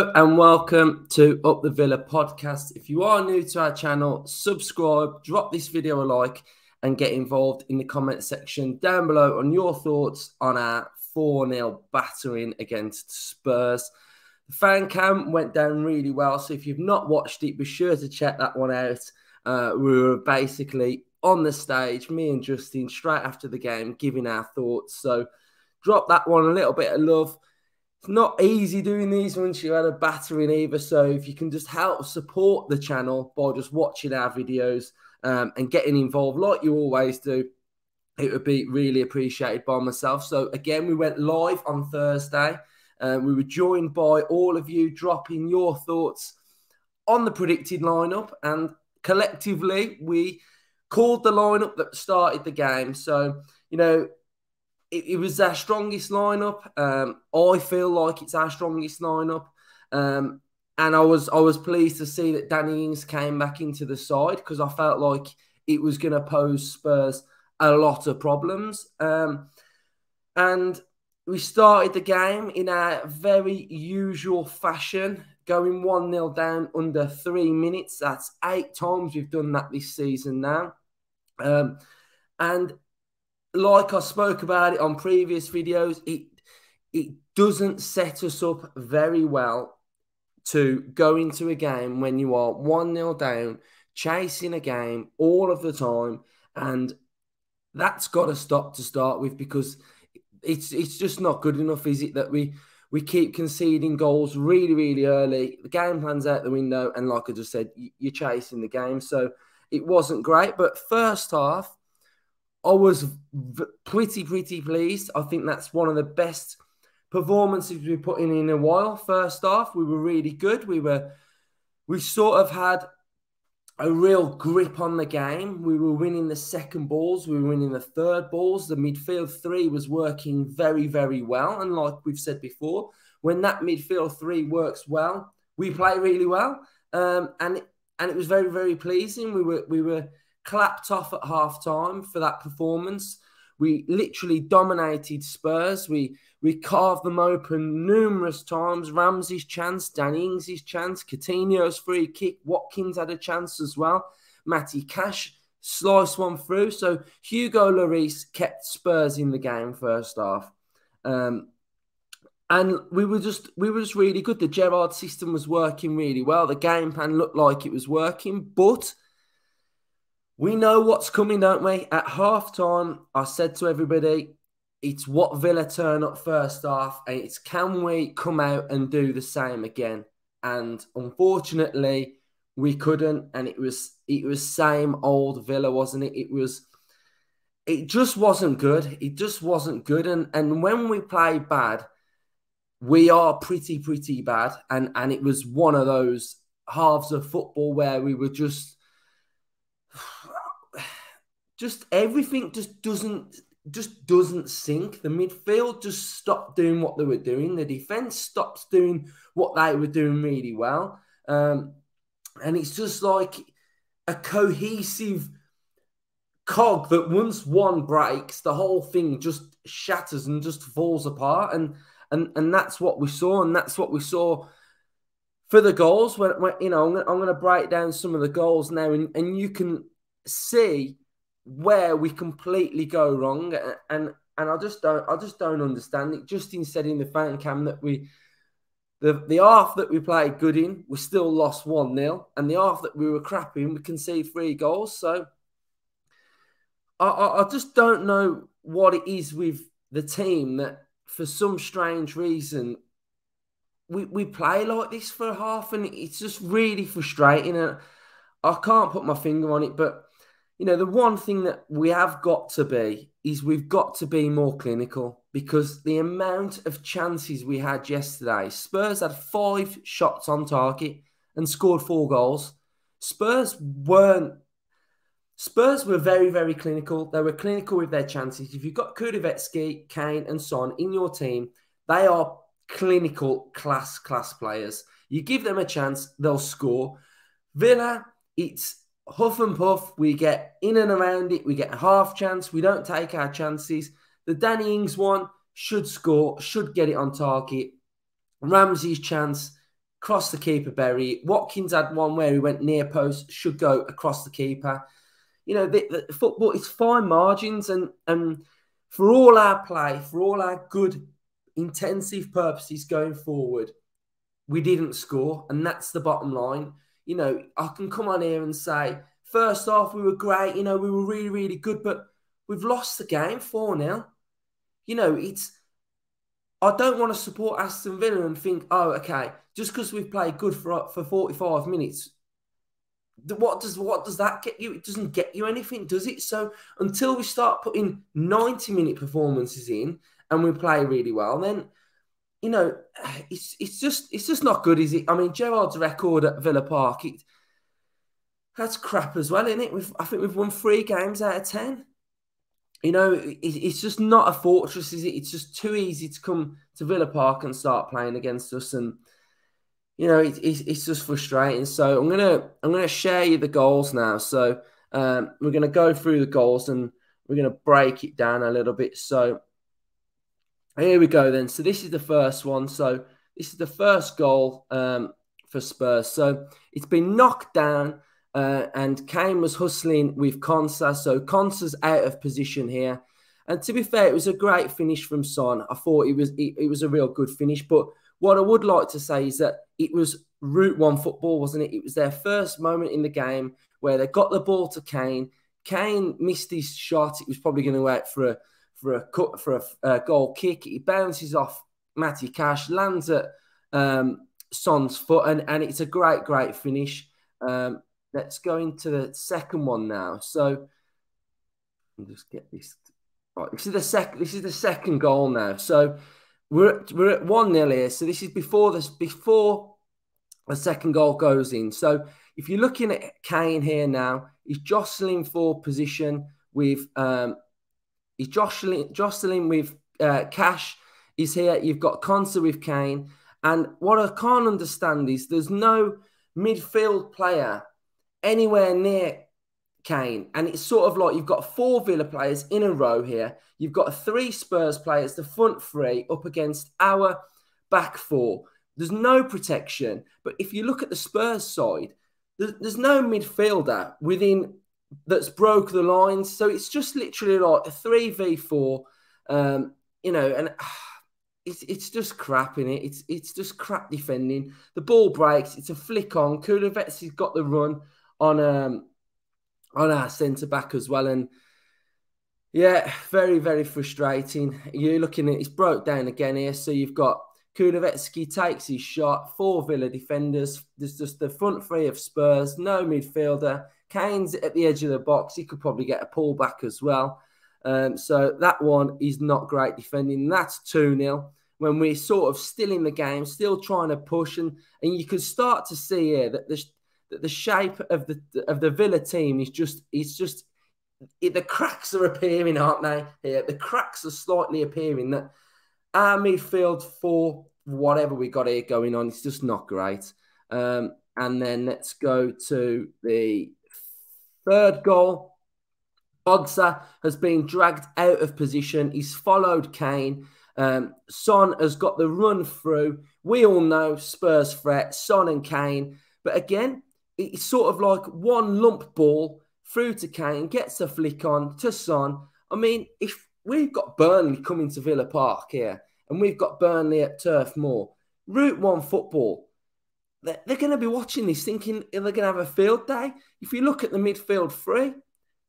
Hello and welcome to Up the Villa podcast. If you are new to our channel, subscribe, drop this video a like and get involved in the comment section down below on your thoughts on our 4-0 battering against Spurs. The fan cam went down really well, so if you've not watched it, be sure to check that one out. We were basically on the stage, me and Justin, straight after the game, giving our thoughts. So drop that one a little bit of love. It's not easy doing these once you had a battering either, so if you can just help support the channel by just watching our videos and getting involved like you always do, it would be really appreciated by myself. So again, we went live on Thursday. We were joined by all of you dropping your thoughts on the predicted lineup, and collectively we called the lineup that started the game. So, you know, it was our strongest lineup. I feel like it's our strongest lineup. And I was pleased to see that Danny Ings came back into the side because I felt like it was going to pose Spurs a lot of problems. And we started the game in a very usual fashion, going 1-0 down under 3 minutes. That's 8 times we've done that this season now. And like I spoke about it on previous videos, it doesn't set us up very well to go into a game when you are 1-0 down, chasing a game all of the time. And that's got to stop to start with, because it's just not good enough, is it, that we keep conceding goals really, really early. The game plan's out the window, and like I just said, you're chasing the game. So it wasn't great. But first half, I was pretty pleased. I think that's one of the best performances we've put in a while. First half, we were really good. We sort of had a real grip on the game. We were winning the second balls. We were winning the third balls. The midfield three was working very, very well. And like we've said before, when that midfield three works well, we play really well. And it was very, very pleasing. We were clapped off at half-time for that performance. We literally dominated Spurs. We carved them open numerous times. Ramsey's chance, Danny Ings' chance, Coutinho's free kick, Watkins had a chance as well. Matty Cash sliced one through. So Hugo Lloris kept Spurs in the game first half. And we were just really good. The Gerrard system was working really well. The game plan looked like it was working, but we know what's coming, don't we? At half-time, I said to everybody, it's what Villa turn up first half, and it's can we come out and do the same again? And unfortunately, we couldn't, and it was same old Villa, wasn't it? It just wasn't good. It just wasn't good. And when we play bad, we are pretty bad. And it was one of those halves of football where we were just everything just doesn't sink. The midfield just stopped doing what they were doing. The defense stops doing what they were doing really well. And it's just like a cohesive cog that once one breaks, the whole thing just shatters and just falls apart. And that's what we saw. And that's what we saw for the goals. When you know, I'm going to break down some of the goals now, and you can see where we completely go wrong, and I just don't understand it. Justin said in the fan cam that the half that we played good in, we still lost 1-0, and the half that we were crap in, we conceded 3 goals. So I just don't know what it is with the team that for some strange reason we play like this for a half, and it's just really frustrating. And I can't put my finger on it, but you know, the one thing that we have got to be is we've got to be more clinical, because the amount of chances we had yesterday, Spurs had 5 shots on target and scored 4 goals. Spurs were very, very clinical. They were clinical with their chances. If you've got Kulusevski, Kane and Son in your team, they are clinical class players. You give them a chance, they'll score. Villa, it's huff and puff. We get in and around it. We get a half chance. We don't take our chances. The Danny Ings one should score, should get it on target. Ramsey's chance, cross the keeper, bury it. Watkins had one where he went near post, should go across the keeper. You know, the football, it's fine margins, and for all our play, for all our good intensive purposes going forward, we didn't score, and that's the bottom line. You know, I can come on here and say, first half we were great, you know, we were really, really good, but we've lost the game 4-0. You know, I don't want to support Aston Villa and think, oh, okay, just because we've played good for 45 minutes, what does that get you? It doesn't get you anything, does it? So until we start putting 90-minute performances in and we play really well, then, you know, it's just not good, is it? I mean, Gerrard's record at Villa Park, that's crap as well, isn't it? I think we've won 3 games out of 10. You know, it's just not a fortress, is it? It's just too easy to come to Villa Park and start playing against us, and you know, it's just frustrating. So I'm gonna share you the goals now. So we're gonna go through the goals and we're gonna break it down a little bit. So here we go then. So this is the first one. So this is the first goal for Spurs. So it's been knocked down. And Kane was hustling with Konsa. So Konsa's out of position here. And to be fair, it was a great finish from Son. I thought it was a real good finish. But what I would like to say is that it was Route 1 football, wasn't it? It was their first moment in the game where they got the ball to Kane. Kane missed his shot. It was probably going to go out for a goal kick. He bounces off Matty Cash, lands at Son's foot, and it's a great finish. Let's go into the second one now. So I'll just get this. Right, this is the second goal now. So we're at 1-0 here. So this is before the second goal goes in. So if you're looking at Kane here now, he's jostling for position with jostling with Cash. Is here. You've got Konsa with Kane, and what I can't understand is there's no midfield player anywhere near Kane. And it's sort of like you've got 4 Villa players in a row here. You've got 3 Spurs players, the front 3, up against our back 4. There's no protection. But if you look at the Spurs side, there's no midfielder within that's broke the lines. So it's just literally like a 3v4, you know, and it's just crap in it. It's just crap defending. The ball breaks. It's a flick on. Kulevetski's got the run on our centre back as well, and yeah, very frustrating. You're looking at it's broke down again here. So you've got Kulevetski takes his shot, 4 Villa defenders. There's just the front 3 of Spurs, no midfielder. Kane's at the edge of the box. He could probably get a pullback as well. So that one is not great defending. That's 2-0 when we're sort of still in the game, still trying to push, and you can start to see here that the shape of the Villa team is just the cracks are appearing, aren't they? Here, the cracks are slightly appearing. That our midfield for whatever we got here going on, it's just not great. And then let's go to the third goal. Bogsa has been dragged out of position. He's followed Kane. Son has got the run through. We all know Spurs threat, Son and Kane. But again, it's sort of like one lump ball through to Kane, gets a flick on to Son. I mean, if we've got Burnley coming to Villa Park here, and we've got Burnley at Turf Moor, Route 1 football, they're going to be watching this thinking they're going to have a field day. If you look at the midfield 3,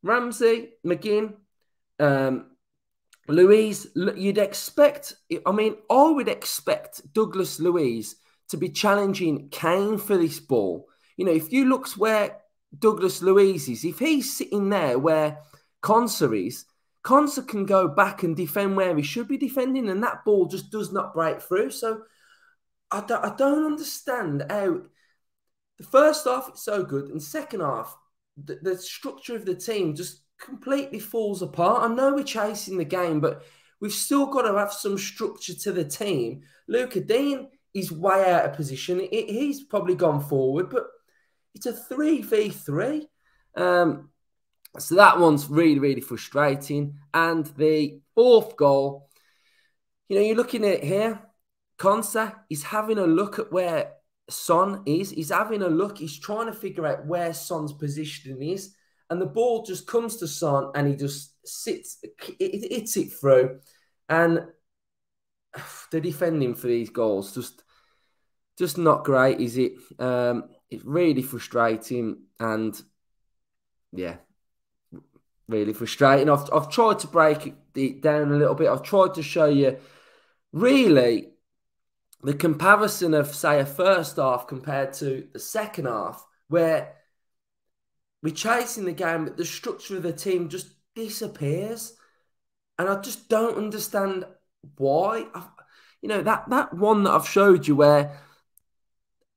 Ramsey, McGinn, Luiz, you'd expect, I would expect Douglas Luiz to be challenging Kane for this ball. You know, if you look where Douglas Luiz is, if he's sitting there where Konsa is, Konsa can go back and defend where he should be defending, and that ball just does not break through. So I don't understand how the first half it's so good, and second half the structure of the team just completely falls apart. I know we're chasing the game, but we've still got to have some structure to the team. Luca Dean is way out of position. He's probably gone forward, but it's a 3v3. So that one's really frustrating. And the fourth goal, you know, you're looking at it here. Konsa is having a look at where Son is. He's having a look. He's trying to figure out where Son's positioning is. And the ball just comes to Son and he just sits, it hits it through. And the defending for these goals, just not great, is it? It's really frustrating and, yeah, really frustrating. I've tried to break it down a little bit. I've tried to show you, really, the comparison of, say, a first half compared to the second half, where we're chasing the game, but the structure of the team just disappears. And I just don't understand why. That one that I've showed you where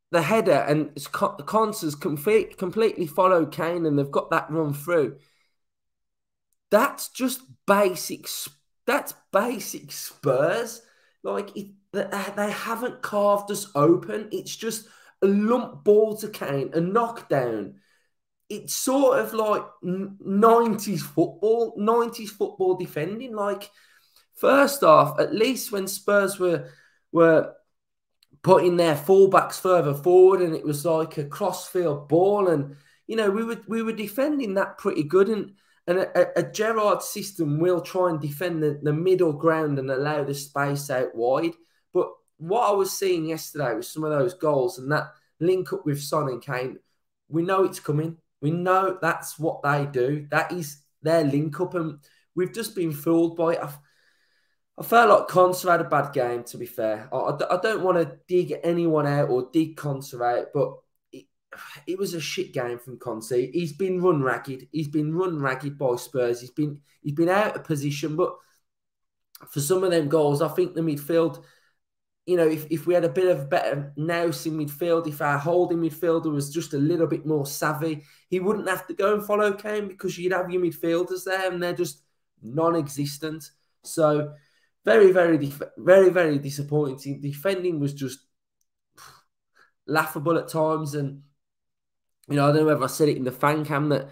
the header and Concer's completely follow Kane and they've got that run through. That's just basic. That's basic Spurs. They haven't carved us open. It's just a lump ball to Kane, a knockdown. It's sort of like 90s football defending. Like, first off, at least when Spurs were putting their fullbacks further forward and it was like a crossfield ball, and we were defending that pretty good. And a Gerrard system will try and defend the middle ground and allow the space out wide. But what I was seeing yesterday with some of those goals and that link up with Son and Kane, we know it's coming. We know that's what they do. That is their link up, and we've just been fooled by it. I felt like Conser had a bad game, to be fair. I don't want to dig anyone out or dig Conser out, but it was a shit game from Conser. He's been run ragged. He's been run ragged by Spurs. He's been out of position, but for some of them goals, I think the midfield, if we had a bit of better nous in midfield, if our holding midfielder was just a little bit more savvy, he wouldn't have to go and follow Kane because you'd have your midfielders there and they're just non-existent. So very, very, very, very disappointing. Defending was just laughable at times. And, I don't know whether I said it in the fan cam that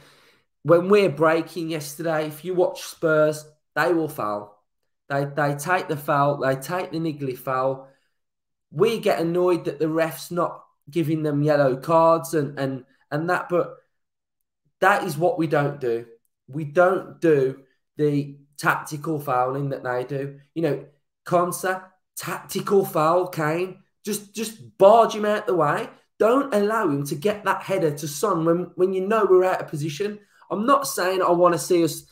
when we're breaking yesterday, if you watch Spurs, they will foul. They take the foul. They take the niggly foul. We get annoyed that the ref's not giving them yellow cards and that, but that is what we don't do. We don't do the tactical fouling that they do. Conser, tactical foul, Kane. Just barge him out the way. Don't allow him to get that header to Son when we're out of position. I'm not saying I want to see us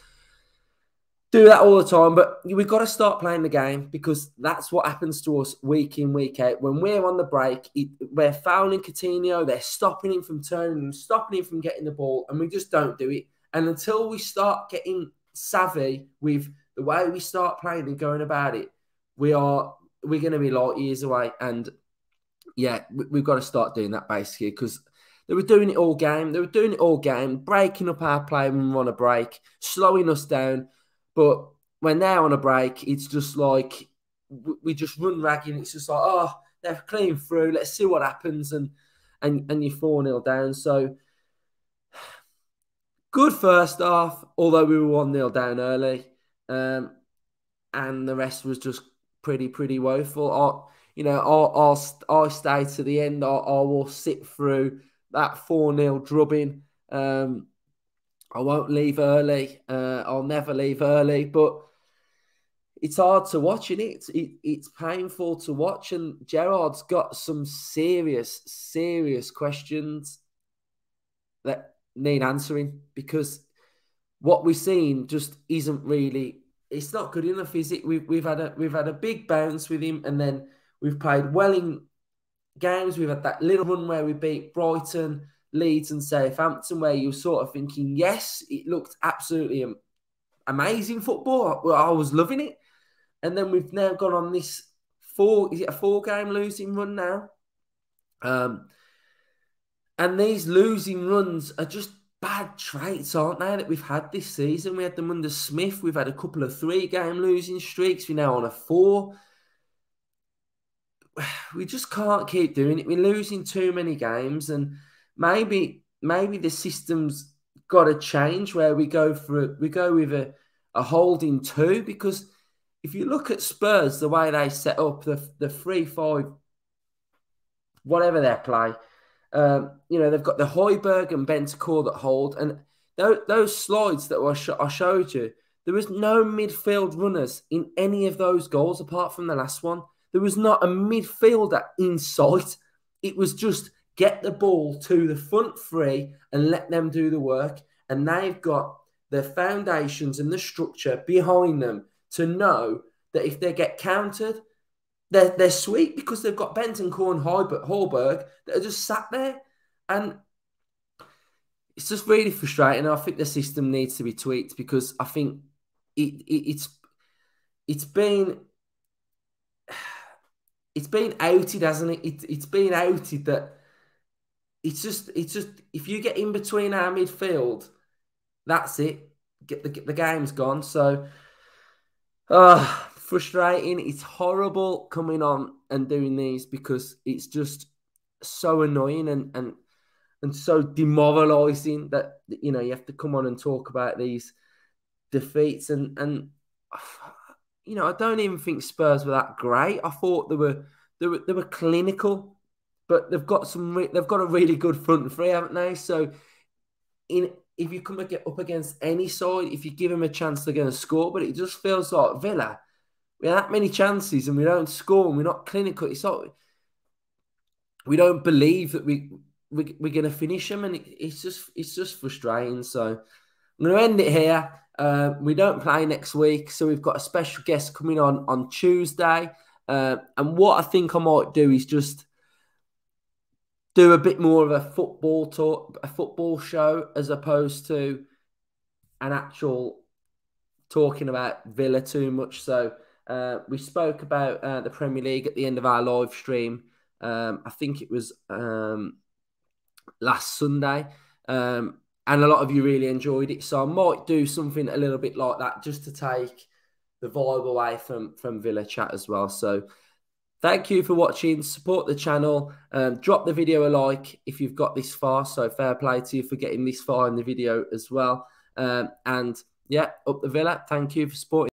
do that all the time, but we've got to start playing the game because that's what happens to us week in, week out. When we're on the break, we're fouling Coutinho, they're stopping him from turning, stopping him from getting the ball, and we just don't do it. And until we start getting savvy with the way we start playing and going about it, we're going to be light years away. And yeah, we've got to start doing that basically because they were doing it all game. They were doing it all game, breaking up our play when we're on a break, slowing us down. But when they're on a break, it's just like we just run ragged. It's just like, oh, they're clean through. Let's see what happens. And you're 4-0 down. So good first half, although we were 1-0 down early. And the rest was just pretty woeful. I'll stay to the end. I will sit through that 4-0 drubbing. I won't leave early. I'll never leave early, but it's hard to watch, isn't it? It's painful to watch, and Gerrard's got some serious questions that need answering because what we've seen just isn't really. It's not good enough, is it? We've had a big bounce with him, and then we've played well in games. We've had that little run where we beat Brighton, Leeds and Southampton, where you're sort of thinking, yes, it looked absolutely amazing football. I was loving it. And then we've now gone on this is it a 4-game losing run now? And these losing runs are just bad traits, aren't they, that we've had this season? We had them under Smith. We've had a couple of 3-game losing streaks. We're now on a 4. We just can't keep doing it. We're losing too many games, and maybe the system's got to change where we go with a holding 2, because if you look at Spurs, the way they set up the 3-5, whatever their play. You know, they've got the Højbjerg and Bentancur that hold, and those slides that I showed you, there was no midfield runners in any of those goals apart from the last one. There was not a midfielder in sight. It was just get the ball to the front three and let them do the work. And they've got the foundations and the structure behind them to know that if they get countered, they're sweet because they've got Bentancur and Højbjerg that are just sat there. And it's just really frustrating. I think the system needs to be tweaked because I think it's been outed, hasn't it? It's been outed that it's just if you get in between our midfield, that's it. The game's gone. So frustrating. It's horrible coming on and doing these because it's just so annoying and so demoralising that, you know, you have to come on and talk about these defeats and you know, I don't even think Spurs were that great. I thought they were clinical, but they've got a really good front three, haven't they? So if you come up against any side, if you give them a chance, they're going to score. But it just feels like Villa, we have that many chances and we don't score and we're not clinical. It's like we don't believe that we're going to finish them, and it's just frustrating. So I'm going to end it here. We don't play next week, so we've got a special guest coming on Tuesday. And what I think I might do is just do a bit more of a football talk, a football show, as opposed to an actual talking about Villa too much. So we spoke about the Premier League at the end of our live stream. I think it was last Sunday. And a lot of you really enjoyed it. So I might do something a little bit like that just to take the vibe away from Villa chat as well. So thank you for watching. Support the channel. Drop the video a like if you've got this far. So fair play to you for getting this far in the video as well. And yeah, up the Villa. Thank you for supporting.